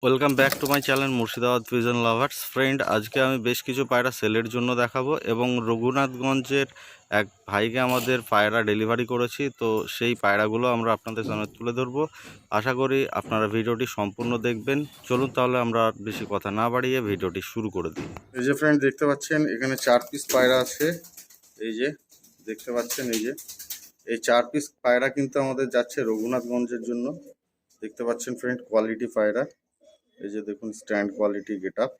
Welcome back to my channel Murshidabad pigeon lovers friend. আজকে আমি বেশ কিছু পায়রা সেলের জন্য দেখাবো এবং রঘুনাথগঞ্জের এক ভাইকে আমাদের পায়রা ডেলিভারি করেছি, তো সেই পায়রাগুলো আমরা আপনাদের সামনে তুলে ধরবো। আশা করি আপনারা ভিডিওটি সম্পূর্ণ দেখবেন। চলুন তাহলে আমরা বেশি কথা না বাড়িয়ে ভিডিওটি শুরু করে দিই। এই যে ফ্রেন্ড দেখতে পাচ্ছেন এখানে 4 পিস পায়রা আছে। এই যে দেখতে পাচ্ছেন, এই 4 পিস পায়রা কিন্তু আমাদের যাচ্ছে রঘুনাথগঞ্জের জন্য। দেখতে পাচ্ছেন ফ্রেন্ড, কোয়ালিটি পায়রা। এই যে দেখুন স্ট্যান্ড কোয়ালিটি গেট আপ।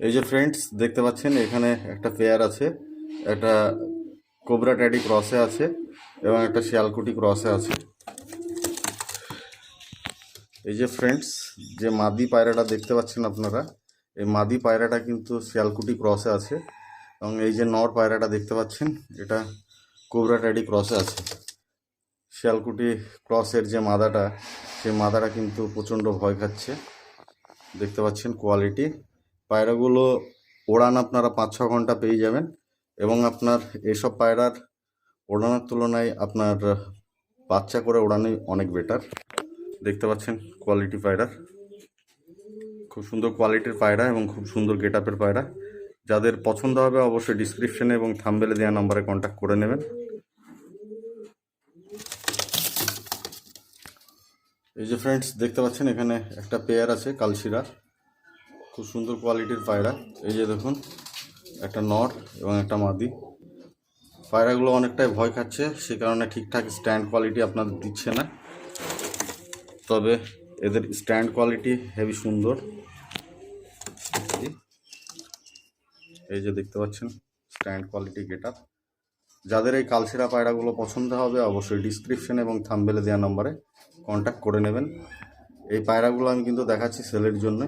এই যে ফ্রেন্ডস দেখতে পাচ্ছেন এখানে একটা পেয়ার আছে, একটা কোবরা ট্যাডি ক্রসে আছে এবং একটা শিয়ালকুটি ক্রসে আছে। এই যে ফ্রেন্ডস, যে মাদি পায়রাটা দেখতে পাচ্ছেন আপনারা, এই মাদি পায়রাটা কিন্তু শিয়ালকুটি ক্রসে আছে এবং এই যে নর পায়রাটা দেখতে পাচ্ছেন এটা কোবরা ট্যাডি ক্রসে আছে। শিয়ালকুটি ক্রসের যে মাদাটা, সেই মাদাটা কিন্তু প্রচণ্ড ভয় খাচ্ছে। দেখতে পাচ্ছেন কোয়ালিটি পায়রাগুলো। ওড়ান আপনারা 5-6 ঘন্টা পেয়ে যাবেন এবং আপনার এসব পায়রার ওড়ানোর তুলনায় আপনার বাচ্চা করে ওড়ানোই অনেক বেটার। দেখতে পাচ্ছেন কোয়ালিটি পায়রার, খুব সুন্দর কোয়ালিটির পায়রা এবং খুব সুন্দর গেট আপের পায়রা। যাদের পছন্দ হবে অবশ্যই ডিসক্রিপশনে এবং থাম্বনেলে দেওয়া নাম্বারে কন্ট্যাক্ট করে নেবেন। এই যে ফ্রেন্ডস দেখতে পাচ্ছেন এখানে একটা পেয়ার আছে কালশিরা, খুব সুন্দর কোয়ালিটির পায়রা। এই যে দেখুন একটা নর এবং একটা মাদি। পায়রাগুলো অনেকটাই ভয় খাচ্ছে, সে কারণে ঠিকঠাক স্ট্যান্ড কোয়ালিটি আপনাদের দিচ্ছে না, তবে এদের স্ট্যান্ড কোয়ালিটি হেভি সুন্দর। এই যে দেখতে পাচ্ছেন স্ট্যান্ড কোয়ালিটি গেট আপ। যাদের এই কালশিরা পায়রাগুলো পছন্দ হবে অবশ্যই ডিসক্রিপশন এবং থাম্বনেলে দেওয়া নম্বরে কন্ট্যাক্ট করে নেবেন। এই পায়রাগুলো আমি কিন্তু দেখাচ্ছি সেলের জন্য।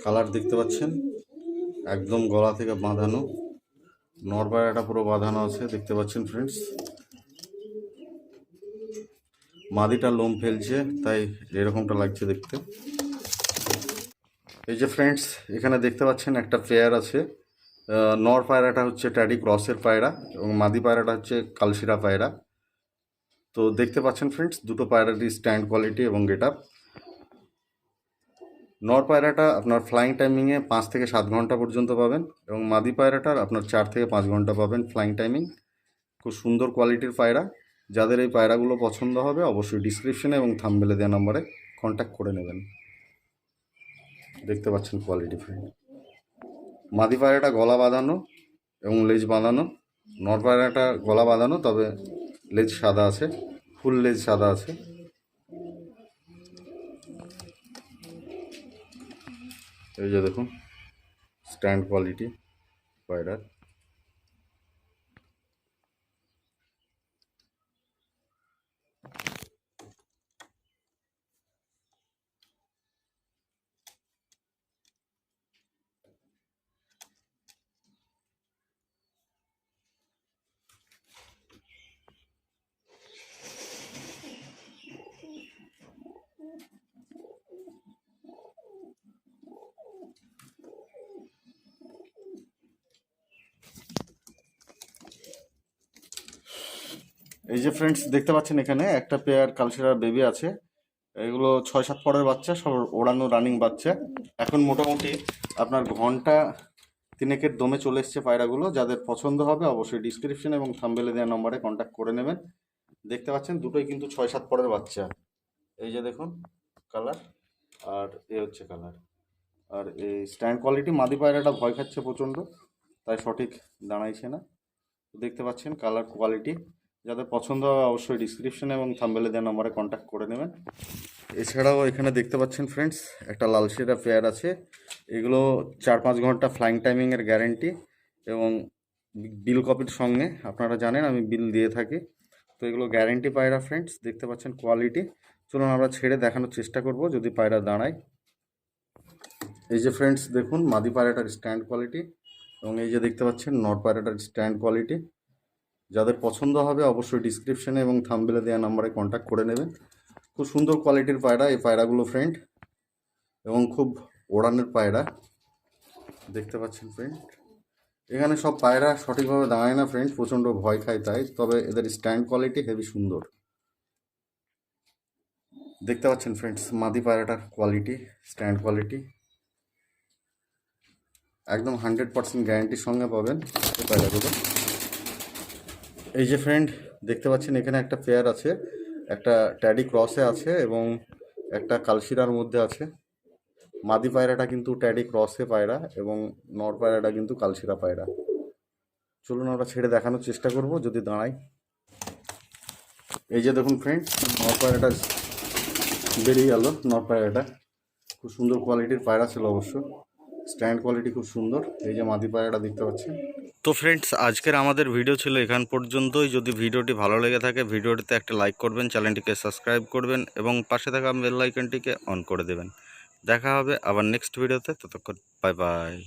কালার দেখতে পাচ্ছেন একদম গলা থেকে বাঁধানো, নর পায়রাটা পুরো বাঁধানো আছে দেখতে পাচ্ছেন ফ্রেন্ডস। মাদিটা লোম ফেলছে তাই এরকমটা লাগছে দেখতে। এই যে ফ্রেন্ডস এখানে দেখতে পাচ্ছেন একটা পেয়ার আছে। নর পায়রাটা হচ্ছে ট্যাডি ক্রসের পায়রা এবং মাদি পায়রাটা হচ্ছে কালশিরা পায়রা। তো দেখতে পাচ্ছেন ফ্রেন্ডস দুটো পায়রারই স্ট্যান্ড কোয়ালিটি এবং গেট আপ। নর পায়রাটা আপনার ফ্লাইং টাইমিংয়ে 5 থেকে 7 ঘন্টা পর্যন্ত পাবেন এবং মাদি পায়রাটার আপনার 4 থেকে 5 ঘন্টা পাবেন ফ্লাইং টাইমিং। খুব সুন্দর কোয়ালিটির পায়রা। যাদের এই পায়রাগুলো পছন্দ হবে অবশ্যই ডিসক্রিপশনে এবং থাম্বনেলে দেওয়া নম্বরে কন্ট্যাক্ট করে নেবেন। দেখতে পাচ্ছেন কোয়ালিটি ফ্রেন্ড। মাদি পায়রাটা গলা বাঁধানো এবং লেজ বাঁধানো, নর পায়রাটা গলা বাঁধানো তবে লেজ সাদা আছে, ফুল লেজ সাদা আছে। এই যে দেখুন স্ট্যান্ড কোয়ালিটি পায়রার। এই যে ফ্রেন্ডস দেখতে পাচ্ছেন এখানে একটা পেয়ার কালশিরার বেবি আছে। এগুলো 6-7 পরের বাচ্চা, সব ওড়ানো রানিং বাচ্চা। এখন মোটামুটি আপনার ঘন্টা 3-এর দমে চলে এসছে পায়রাগুলো। যাদের পছন্দ হবে অবশ্যই ডিসক্রিপশন এবং থাম্বনেলে দেওয়া নম্বরে কন্ট্যাক্ট করে নেবেন। দেখতে পাচ্ছেন দুটোই কিন্তু 6-7 পরের বাচ্চা। এই যে দেখুন কালার, আর এ হচ্ছে কালার। আর এই স্ট্যান্ড কোয়ালিটি মাদি পায়রাটা ভয় খাচ্ছে প্রচণ্ড, তাই সঠিক দাঁড়াইছে না। দেখতে পাচ্ছেন কালার কোয়ালিটি। যাদের পছন্দ হবে অবশ্যই ডিসক্রিপশনে এবং থাম্বনেলে দেওয়া নম্বরে কন্ট্যাক্ট করে নেবেন। এছাড়াও এখানে দেখতে পাচ্ছেন ফ্রেন্ডস একটা লালশিরা পেয়ার আছে। এগুলো 4-5 ঘন্টা ফ্লাইং টাইমিংয়ের গ্যারেন্টি এবং বিল কপির সঙ্গে, আপনারা জানেন আমি বিল দিয়ে থাকি। তো এগুলো গ্যারেন্টি পায়রা ফ্রেন্ডস। দেখতে পাচ্ছেন কোয়ালিটি। চলুন আমরা ছেড়ে দেখানোর চেষ্টা করব যদি পায়রা দাঁড়ায়। এই যে ফ্রেন্ডস দেখুন মাদি পায়রাটার স্ট্যান্ড কোয়ালিটি এবং এই যে দেখতে পাচ্ছেন নর পায়রাটার স্ট্যান্ড কোয়ালিটি। যাদের পছন্দ হবে অবশ্যই ডিসক্রিপশনে এবং থাম্বনেলে দেওয়া নাম্বারে কন্ট্যাক্ট করে নেবেন। খুব সুন্দর কোয়ালিটির পায়রা এই পায়রাগুলো ফ্রেন্ড, এবং খুব ওড়ানের পায়রা দেখতে পাচ্ছেন ফ্রেন্ড। এখানে সব পায়রা সঠিকভাবে দাঁড়ায় না ফ্রেন্ড, প্রচণ্ড ভয় খায় তাই, তবে এদের স্ট্যান্ড কোয়ালিটি হেভি সুন্দর। দেখতে পাচ্ছেন ফ্রেন্ডস মাদি পায়রাটার কোয়ালিটি, স্ট্যান্ড কোয়ালিটি একদম 100% গ্যারান্টির সঙ্গে পাবেন এই পায়রাগুলো। এই যে ফ্রেন্ড দেখতে পাচ্ছেন এখানে একটা পেয়ার আছে, একটা ট্যাডি ক্রসে আছে এবং একটা কালশিরার মধ্যে আছে। মাদি পায়রাটা কিন্তু ট্যাডি ক্রসে পায়রা এবং নর পায়রাটা কিন্তু কালশিরা পায়রা। চলুন আমরা ছেড়ে দেখানোর চেষ্টা করব যদি দাঁড়াই। এই যে দেখুন ফ্রেন্ড নর পায়রাটা বেরিয়ে গেল। নর পায়রাটা খুব সুন্দর কোয়ালিটির পায়রা ছিল অবশ্য, স্ট্যান্ড কোয়ালিটি খুব সুন্দর। এই যে মাদি পায়রাটা দেখতে পাচ্ছেন। তো ফ্রেন্ডস আজকের আমাদের ভিডিও ছিল এখান পর্যন্তই। যদি ভিডিওটি ভালো লেগে থাকে ভিডিওটিতে একটা লাইক করবেন, চ্যানেলটিকে সাবস্ক্রাইব করবেন এবং পাশে থাকা বেল আইকনটিকে অন করে দেবেন। দেখা হবে আবার নেক্সট ভিডিওতে, ততক্ষণ বাই বাই।